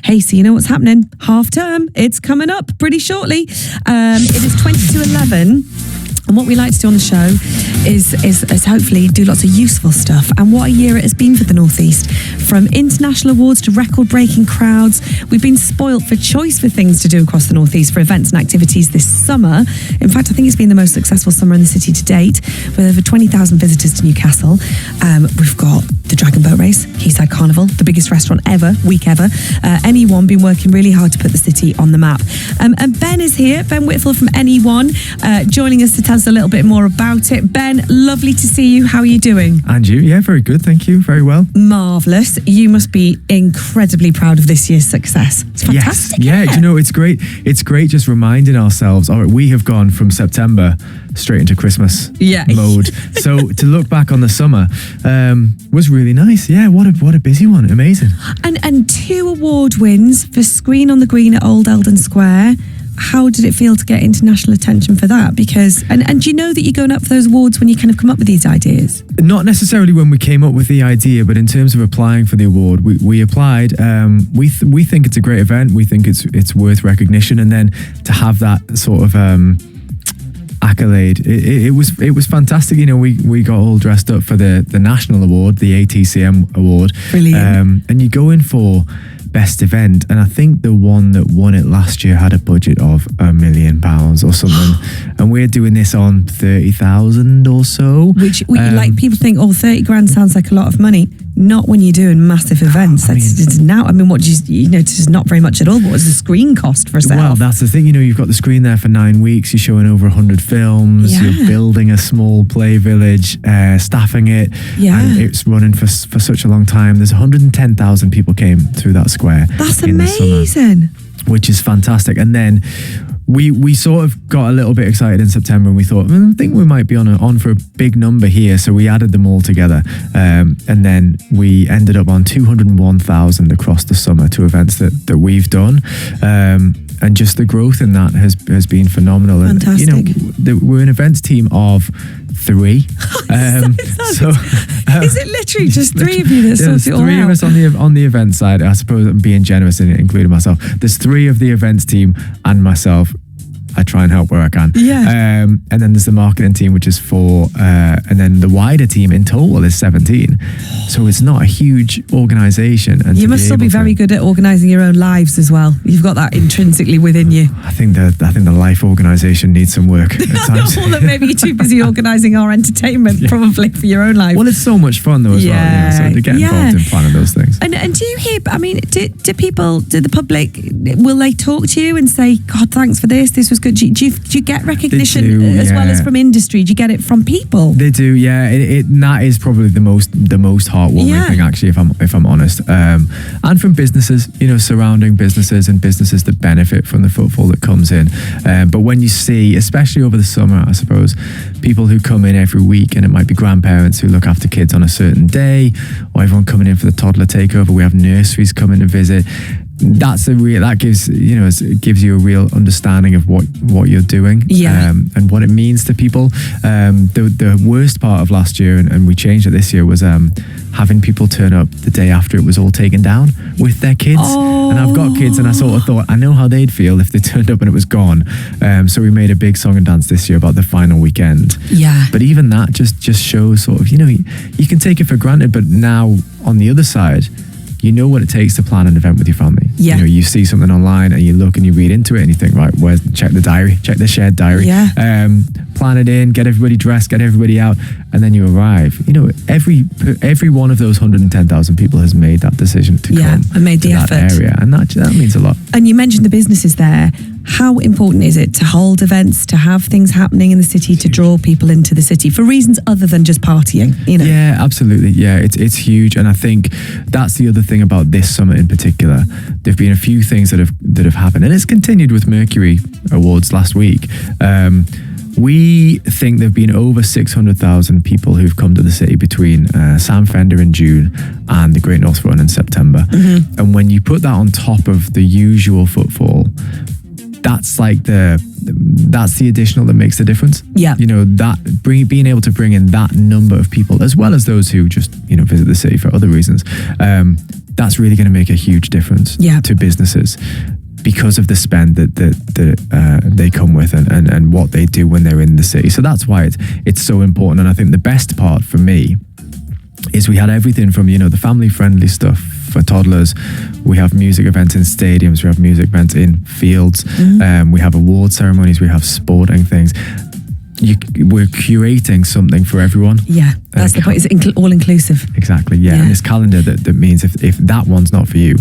Hey, so you know what's happening? Half term, it's coming up pretty shortly. It is 20 to 11. And what we like to do on the show is hopefully do lots of useful stuff. And what a year it has been for the North East. From international awards to record-breaking crowds, we've been spoilt for choice for things to do across the North East for events and activities this summer. In fact, I think it's been the most successful summer in the city to date, with over 20,000 visitors to Newcastle. We've got the Dragon Boat Race, Quayside Carnival, the biggest restaurant week ever. NE1 been working really hard to put the city on the map. And Ben is here, Ben Whitfield from NE1, joining us to tell us a little bit more about it. Ben, lovely to see you. How are you doing? And you? Yeah, very good. Thank you. Very well. Marvellous. You must be incredibly proud of this year's success. It's fantastic. Yes. Yeah, do you know, it's great. It's great just reminding ourselves, all right, we have gone from September straight into Christmas mode. So to look back on the summer was really nice. Yeah, what a busy one. Amazing. And 2 award wins for Screen on the Green at Old Eldon Square. How did it feel to get international attention for that? Because and do you know that you're going up for those awards when you kind of come up with these ideas? Not necessarily when we came up with the idea, but in terms of applying for the award, we applied. We think it's a great event. We think it's worth recognition, and then to have that sort of accolade, it was fantastic. You know, we got all dressed up for the national award, the ATCM award. Brilliant. And you go in for best event, and I think the one that won it last year had a budget of £1 million or something, and we're doing this on 30,000 or so. Which like people think, 30 grand sounds like a lot of money. Not when you're doing massive events. It's not very much at all. What was the screen cost for a set? Well, that's the thing. You know, you've got the screen there for 9 weeks. You're showing over 100 films. Yeah. You're building a small play village, staffing it, and it's running for such a long time. There's 110,000 people came through that square. That's in amazing. The summer, which is fantastic. And then we sort of got a little bit excited in September, and we thought, I think we might be on for a big number here. So we added them all together, and then we ended up on 201,000 across the summer to events that we've done. And just the growth in that has been phenomenal. Fantastic. And you know, we're an events team of 3. So is it literally just 3 of you that sort it all out? 3 of us on the event side. I suppose I'm being generous in it, including myself. There's 3 of the events team and myself. I try and help where I can. Yeah. And then there's the marketing team, which is 4, and then the wider team in total is 17. So it's not a huge organisation. And you must still be very good at organising your own lives as well. You've got that intrinsically within you. I think the life organisation needs some work at times. Well, maybe you're too busy organising our entertainment, probably, for your own life. Well, it's so much fun though as well. You know, so to get involved in planning those things. And do you hear? I mean, do the public, will they talk to you and say, "God, thanks for this. This was good"? Do you get recognition as well as from industry? Do you get it from people? They do, yeah. That is probably the most heartwarming thing, actually, if I'm honest. And from businesses, you know, surrounding businesses and businesses that benefit from the footfall that comes in. But when you see, especially over the summer, I suppose, people who come in every week, and it might be grandparents who look after kids on a certain day, or everyone coming in for the toddler takeover. We have nurseries coming to visit. That gives you a real understanding of what you're doing, and what it means to people. The worst part of last year, and we changed it this year, was having people turn up the day after it was all taken down with their kids. And I've got kids, and I sort of thought, I know how they'd feel if they turned up and it was gone. So we made a big song and dance this year about the final weekend. Yeah. But even that just shows sort of, you know, you can take it for granted, but now on the other side, you know what it takes to plan an event with your family. Yeah. You know, you see something online and you look and you read into it and you think, right, check the shared diary. Yeah. Plan it in, get everybody dressed, get everybody out, and then you arrive. You know, every one of those 110,000 people has made that decision to come and made to the that effort. area, and that means a lot. And you mentioned the businesses there. How important is it to hold events, to have things happening in the city, to draw people into the city for reasons other than just partying? You know? Yeah, absolutely. Yeah, it's huge, and I think that's the other thing about this summer in particular. There've been a few things that have happened, and it's continued with Mercury Awards last week. We think there have been over 600,000 people who've come to the city between Sam Fender in June and the Great North Run in September. Mm-hmm. And when you put that on top of the usual footfall, that's the additional that makes the difference. Yeah. You know, being able to bring in that number of people, as well as those who just, you know, visit the city for other reasons, that's really going to make a huge difference to businesses, because of the spend that they come with and what they do when they're in the city. So that's why it's so important. And I think the best part for me is we had everything from, you know, the family friendly stuff for toddlers. We have music events in stadiums, we have music events in fields, we have award ceremonies, we have sporting things. We're curating something for everyone. Yeah, that's the point. It's all inclusive. Exactly. Yeah. And this calendar that means if that one's not for you,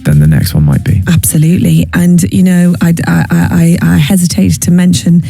then the next one might be. Absolutely. And you know, I hesitate to mention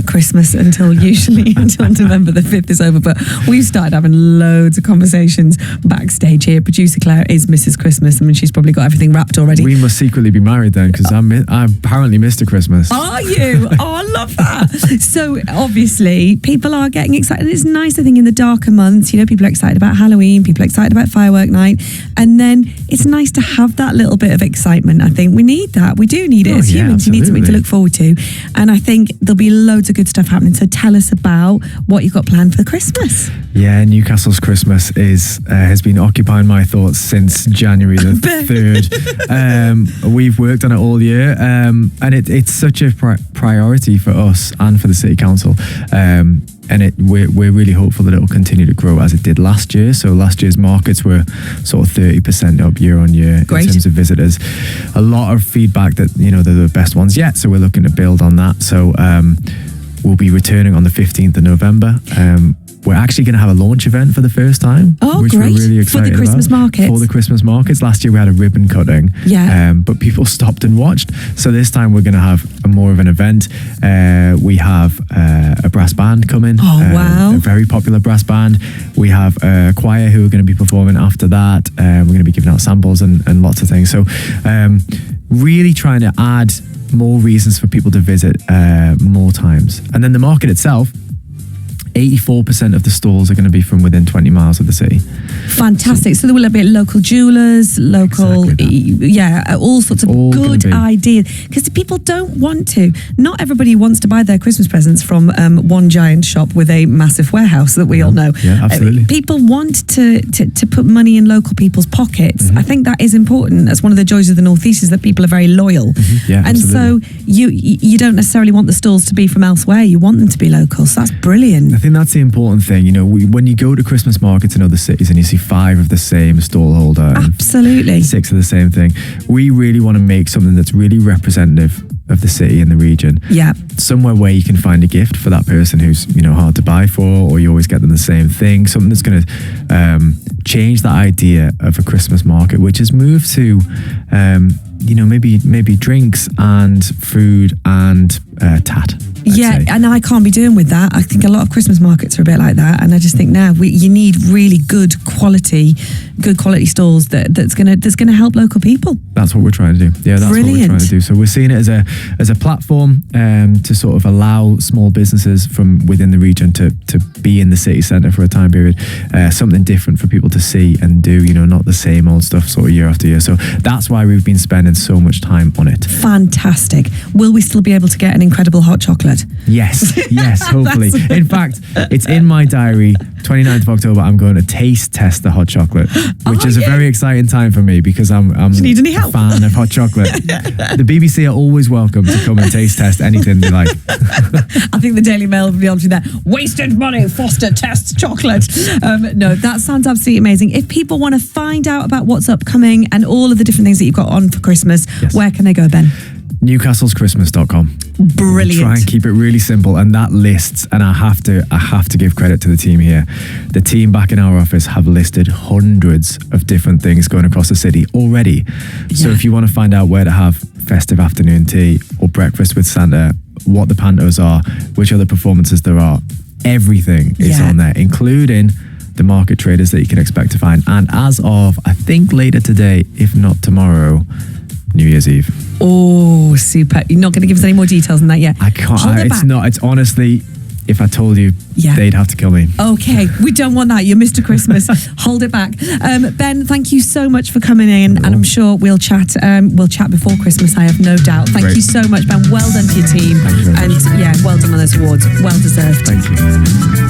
Christmas until November the 5th is over, but we've started having loads of conversations backstage here. Producer Claire is Mrs. Christmas. I mean, she's probably got everything wrapped already. We must secretly be married then, because I'm apparently Mr. Christmas. Are you? Oh, I love that. So obviously people are getting excited. It's nice, I think, in the darker months, you know, people are excited about Halloween, people are excited about firework night, and then it's nice to have that little bit of excitement. I think we need that. We do need it as humans. Absolutely. You need something to look forward to, and I think there'll be loads of good stuff happening. So tell us about what you've got planned for Christmas. Yeah, Newcastle's Christmas has been occupying my thoughts since January the 3rd. We've worked on it all year, and it's such a priority for us and for the City Council. And we're really hopeful that it will continue to grow as it did last year. So last year's markets were sort of 30% up year on year in terms of visitors. A lot of feedback that, you know, they're the best ones yet. So we're looking to build on that. So we'll be returning on the 15th of November. We're actually going to have a launch event for the first time, which we're really excited for the Christmas markets. For the Christmas markets. Last year we had a ribbon cutting, but people stopped and watched. So this time we're going to have more of an event. We have a brass band coming. Oh, wow. A very popular brass band. We have a choir who are going to be performing after that. We're going to be giving out samples and lots of things. So really trying to add more reasons for people to visit more times. And then the market itself, 84% of the stalls are going to be from within 20 miles of the city. Fantastic. So there will be local jewellers, local, all sorts of good ideas. Because people don't want to. Not everybody wants to buy their Christmas presents from one giant shop with a massive warehouse that we all know. Yeah, absolutely. People want to put money in local people's pockets. I think that is important. That's one of the joys of the North East, is that people are very loyal. Yeah, and absolutely. so you don't necessarily want the stalls to be from elsewhere. You want them to be local. So that's brilliant. I think that's the important thing. You know, when you go to Christmas markets in other cities and you see 5 of the same stall holder, absolutely, and 6 of the same thing, we really want to make something that's really representative of the city and the region. Yeah, somewhere where you can find a gift for that person who's, you know, hard to buy for, or you always get them the same thing. Something that's going to change that idea of a Christmas market, which has moved to you know, maybe drinks and food and tat. And I can't be doing with that. I think a lot of Christmas markets are a bit like that, and I just think now you need really good quality stalls that's gonna help local people. That's what we're trying to do. Yeah, that's Brilliant. What we're trying to do. So we're seeing it as a platform to sort of allow small businesses from within the region to be in the city centre for a time period, something different for people to see and do. You know, not the same old stuff sort of year after year. So that's why we've been spending so much time on it. Fantastic. Will we still be able to get an incredible hot chocolate? Yes, hopefully. In fact, it's in my diary, 29th of October, I'm going to taste test the hot chocolate, which is a very exciting time for me, because I'm a fan of hot chocolate. The BBC are always welcome to come and taste test anything they like. I think the Daily Mail will be on to that. Wasted money, Foster tests chocolate. No, that sounds absolutely amazing. If people want to find out about what's upcoming and all of the different things that you've got on for Christmas, where can they go, Ben? NewcastlesChristmas.com. Brilliant. Try and keep it really simple, and that lists, and I have to give credit to the team here. The team back in our office have listed hundreds of different things going across the city already. So if you want to find out where to have festive afternoon tea or breakfast with Santa, what the pantos are, which other performances there are, everything is on there, including the market traders that you can expect to find. And as of, I think, later today, if not tomorrow, New Year's Eve. Oh, super. You're not going to give us any more details than that yet? I can't. It's honestly, if I told you, they'd have to kill me. Okay, we don't want that. You're Mr. Christmas. Hold it back. Ben, thank you so much for coming in, and I'm sure we'll chat before Christmas, I have no doubt. Thank you so much, Ben. Well done to your team. Thank you very much. And well done on those awards. Well deserved. Thank you.